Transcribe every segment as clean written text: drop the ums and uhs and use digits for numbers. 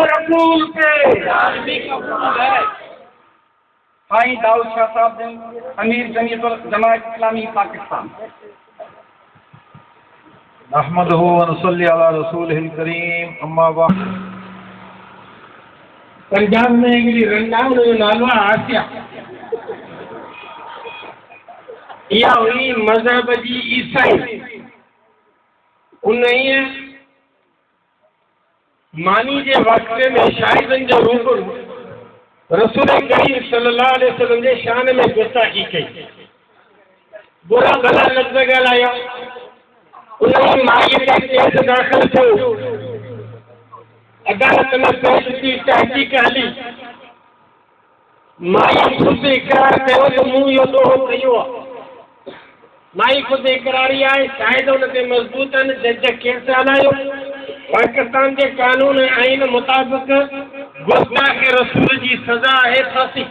रसूल पे साईं दाऊद शाह साहब अमीर जमीयतुल जमात इस्लामी पाकिस्तान। नहमदुहु व नसल्ली अला रसूलिहिल करीम, अम्मा बाद। पंजाब में हिकिड़ी रंडाम जो नालो आहे आसिया। इहा हुई मज़हब जी ईसाई। उन्हीअ मानी जे वाक़े में शाहिदनि जो रूबरू रसूल करीम सल्लल्लाहु अलैहि वसल्लम जे शान में गुस्ताखी कई, बुरा भला लफ़्ज़ ॻाल्हाया। उन माईअ खे केस दाख़िल थियो, अदालत में पेश थी, तहक़ीक़ हली। माई ख़ुदि इक़रार कयो त मूं इहो ॾोहो कयो आहे। माई ख़ुदि इक़रारी आहे, शायदि हुन ते मज़बूत आहिनि। जज केस हलायो। पाकिस्तान के कानून आइन मुताबिक गुस्ताख रसूल जी सज़ा है फांसी।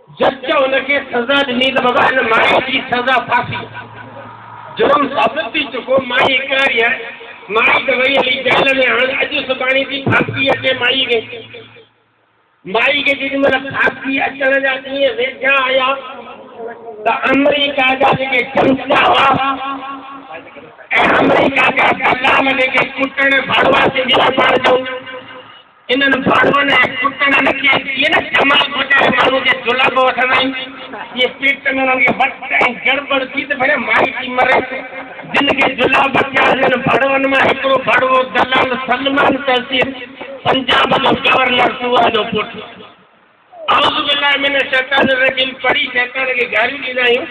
जज उनके सज़ा ॾिनी त बाबा हिन माई जी सज़ा फांसी। जुर्म साबित थी चुको, माई इक़रारी आहे। माई त वई हली जेल में, हाणे अॼु सुभाणे थी फांसी अचे माई खे। माई खे जेॾी महिल फांसी अचण जा ॾींहं वेझा आया त अमेरिका जा जेके चमचा हुआ ऐं अमेरिका जा दलाल जेके कुटण भाड़वा सिंधिया पाण जो, इन्हनि भाड़वनि ऐं कुटणनि खे कीअं न जमा घुटाए माण्हू जे जुलाब वठंदा आहिनि, इहे पेट में हुननि खे वट ऐं गड़बड़ थी त भले माई थी मरे। जिन खे जुलाब थिया आहिनि भाड़वनि मां हिकिड़ो भाड़वो दलाल सलमान तहसील, पंजाब जो गवर्नर सूअ जो पुटु। आउज़ु बिल्लाहि मिन शैतानिर रजीम पढ़ी शैतान खे गारियूं ॾींदा आहियूं।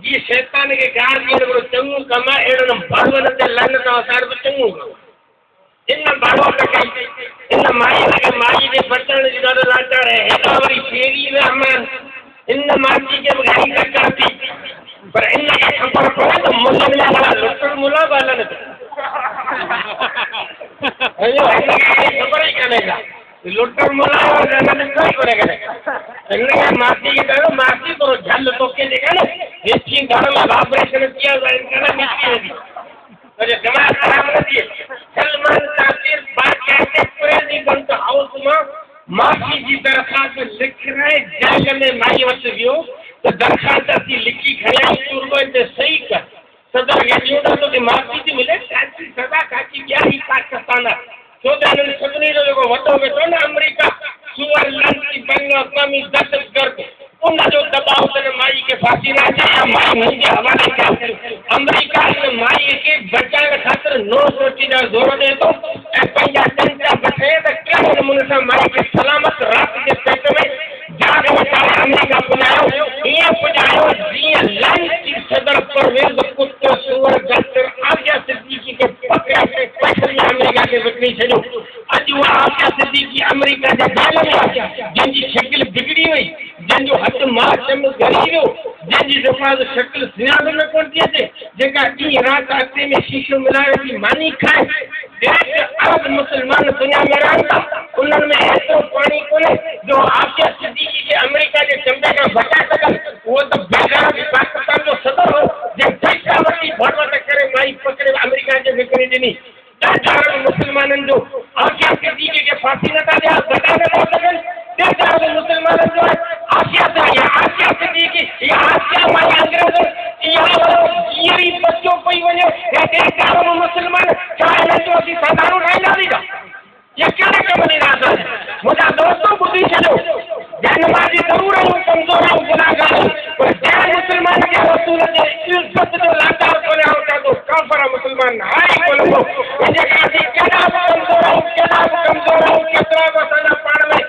जीअं शैतान खे गार ॾियणु हिकिड़ो चङो कमु आहे, अहिड़नि भाड़वनि ते लानत वसाइण बि चङो कमु। इन भाड़ो त कई, इन माई जे बचण जी ॾाढो लाचार आहे। हेॾा वरी शेरी रहमान, इन मासी खे बि घणी टकर थी, पर इन खे ख़बर पए त मुलनि जा भला लुटण मुला बि हलनि पिया। ख़बर ई कान्हे का लुटण मुला ॾिठो ई कोन्हे कॾहिं। इन मासी खे कयो, मासी थोरो झल तोखे जेका न हेठि घर में ऑपरेशन किया निकिरी वेंदी, दिमाग़ ख़राब न थिए। सलमान तासीर बाक़ाइदे प्रेसिडेंट हाउस मां माफ़ी जी दरख़्वास्त लिखाए जेल में माई वटि वियो त दरख़्वास्त असीं लिखी खणी आई, तुर्बो हिते सही कर, सदा खे ॾियूं था तोखे माफ़ी थी मिले। काची सदा काची ॿिया ई पाकिस्तान आहे। छो त हिननि सभिनी जो जेको वॾो वेठो न अमेरिका, सूअर लांची बैन अक़वामी दहशतगर्द, उनजो दबाव तन माई खे फांसी न अचे, माई मुंहिंजे हवाले कयो। अमेरिका हिन माई खे बचाइण ख़ातिर नो सोची जा ज़ोर ॾिए थो ऐं पंहिंजा चमचा बचे त कहिड़े नमूने सां माई खे सलामत राति जे पेट में जाग वटाए अमेरिका पुॼायो। ईअं पुॼायो जीअं लांची सदर परवेज़ कुत्ते सूअर डॉक्टर आसिया सिद्दीकी खे पकड़े पैसनि अमेरिका खे विकिणी छॾियो। अॼु उहा आसिया सिद्दीकी अमेरिका जे जेल में आहे, जंहिंजी शकिल बिगड़ी वई, जंहिंजो हथु मार्च में ॻरी वियो, जंहिंजी दिफ़ा शकिल सुञाण में कोन थी अचे, जेका ॾींहुं राति अटे में शीशो मिलाए थी मानी खाए। देश अरब मुस्लमान दुनिया में रहनि था, उन्हनि में एतिरो पाणी कोन्हे जो आसिया सिद्दीकी खे अमेरिका जे चंबे खां बचाए सघनि। उहो त बेगार पाकिस्तान जो सदर हो, जंहिं पैसा वठी भड़वट करे माई पकड़े अमेरिका खे विकिणी ॾिनी। अरब मुस्लमाननि जो आसिया सिद्दीकी खे फांसी नथा ॾिया, बचाए नथा सघनि। अरब मुस्लमाननि जो आसिया सिद्दीकी या आसिया माई अंग्रेज़ कीअं ई बचो पई वञे। अरब मुस्लमान छा हिननि जो असीं साधारण ठाहींदासीं का? या कहिड़े कम ॾींदासीं? मुंहिंजा दोस्तों ॿुधी छॾियो, जंहिं नमाज़ी ज़रूरु आहियूं, कमज़ोर आहियूं, गुनाहगार आहियूं, पर जंहिं मुस्लमान खे रसूल जे इज़त जो लाचार कोन्हे आहियो तो काफ़िर मुस्लमान आहे ई कोन को। जेका असीं केॾा बि कमज़ोर आहियूं, केतिरा बि असांजा पाण में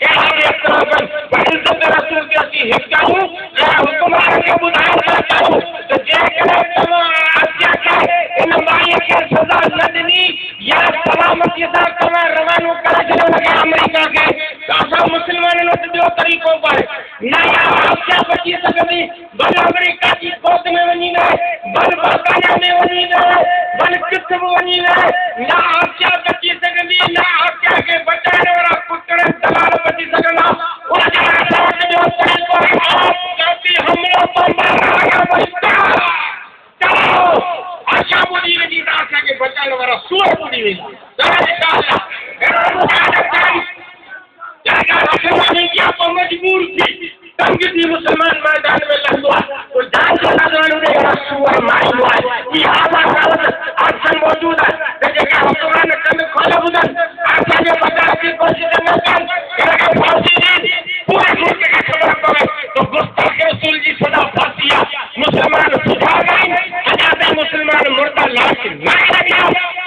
कहिड़ा बि इख़्तिलाफ़ आहिनि, पर इज़त रसूल खे असीं हिकु आहियूं ऐं हुकुमरान खे ॿुधाइण था चाहियूं त जेकॾहिं तव्हां आसिया खे इन माईअ खे सज़ा न ॾिनी या सलामतीअ सां तव्हां रवानो करे छॾियो लॻे अमेरिका खे, त असां मुस्लमाननि वटि ॿियो तरीक़ो कोन्हे। न आसिया बची सघंदी, भल अमेरिका जी गोद में वञी रहे, भल बर्तानिया में वञी रहे, भल किथे बि वञी रहे, न आसिया बची सघंदी, न आसिया खे बचाइण वारा कुटण दलाल बची सघंदा। उनजे असां वटि ॿियो तरीक़ो आहे। आप जाती हमलों पर मारा गया बच्चा, चलो भाषा ॿुधी वेंदी त असांखे बचाइण वारा सूर ॿुधी वेंदा मजबूर थी तंग थी मुसलमान मैदान में लॻंदो आहे तो जान सूर मारींदो आहे इहा आसन मौजूद आहे त जेके हुकमान कन खोल ॿुधनि असांखे बचाइण जी कोशिश न कनि हिनखे फांसी ॾे पूरे मुल्क खे ख़बर पवे तो गुस्ताख रसूल जी सदा फांसी आहे मुसलमान सुठा आहिनि अञा ताईं मुसलमान मुर्दा लाश न लॻिया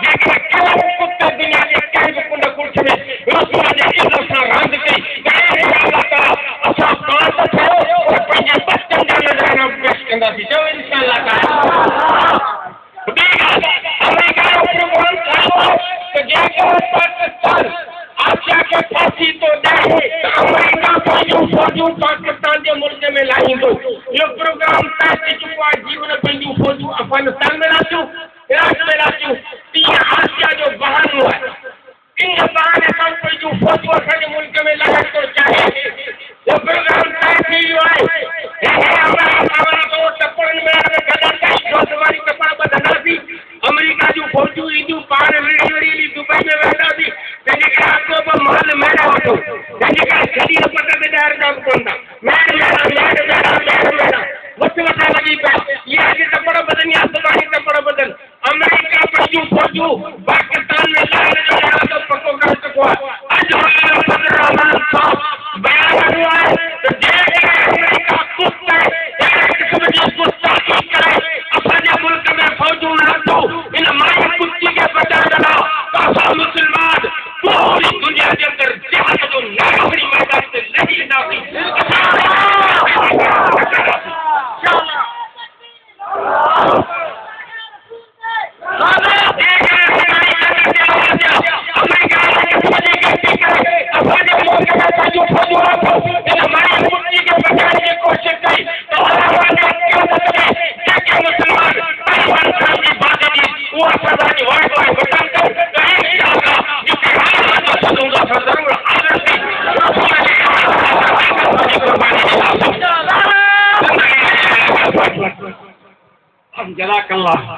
जेके कलम कुते दुनिया जे कंहिं बि कुंड कुर्छ में रसूल जे इज़त सां रांदि कई असां पास थियो और पंहिंजे बचनि जा नज़ारा पेश कंदासीं चओ इंशाअल्लाह ताला अमेरिका जो प्रोग्राम ठाहियो त जेकर पाकिस्तान आसिया खे फांसी तो ॾे त अमेरिका पंहिंजूं फ़ौजूं पाकिस्तान जे मुल्क में लाहींदो इहो प्रोग्राम तय थी चुको आहे जीवन पंहिंजूं फ़ौजूं अफगानिस्तान में लाथियूं इराक में लाथियूं तीअं आसिया जो बहानो आहे इन बहाने सां पंहिंजूं फ़ौजूं असांजे मुल्क में लाइण थो चाहे इहो प्रोग्राम तय थी वियो आहे टपड़नि में ॿधंदासीं अमेरिका जूं फ़ौजूं ईंदियूं पाण विड़ी विड़ी दुबई में वेंदासीं तंहिंजे करे अॻो बि माल मेड़ा वठो तंहिंजे करे शरीर पट ते ॾाइण कमु कोन था मेड़ा वठा लॻी पिया इहा अॼु टपड़ ॿधनि या सुभाणे टपड़ ॿधनि अमेरिका पंहिंजूं फ़ौजूं पाकिस्तान में लाइण जो इरादो पको करे चुको आहे अॼु बयान कयो आहे त जेकॾहिं अमेरिका कुस्त अहिड़े क़िस्म जी गुस्ताखी करे असांजे मुल्क में फ़ौजूं न इन माई कुत्ती खे बचाइण लाइ त असां मुस्लमान पूरी दुनिया जे अंदरि जिहाद जो नागरी मैदान ते लही वेंदासीं जज़ाकल्लाह